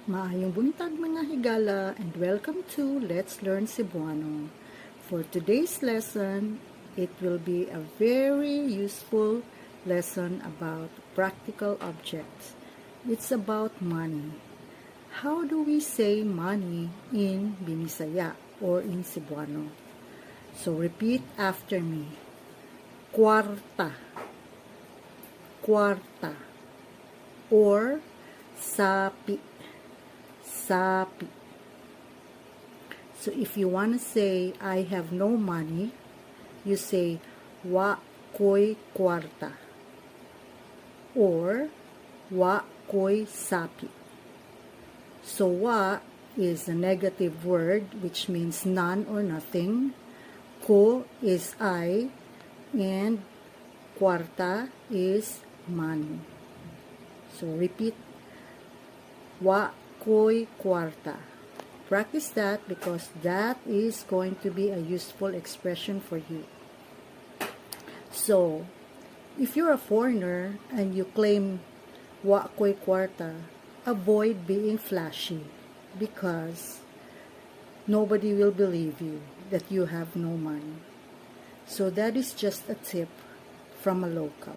Maayong buntag mga higala and welcome to Let's Learn Cebuano. For today's lesson, it will be a very useful lesson about practical objects. It's about money. How do we say money in Binisaya or in Cebuano? So repeat after me. Kwarta. Kwarta. Or sapi. Sapi. So if you want to say, I have no money, you say, wa ko'y kwarta. Or, wa ko'y sapi. So, wa is a negative word, which means none or nothing. Ko is I, and kwarta is money. So, repeat, wa ko'y kwarta. Practice that because that is going to be a useful expression for you. So, if you're a foreigner and you claim wa ko'y kwarta, avoid being flashy because nobody will believe you that you have no money. So that is just a tip from a local.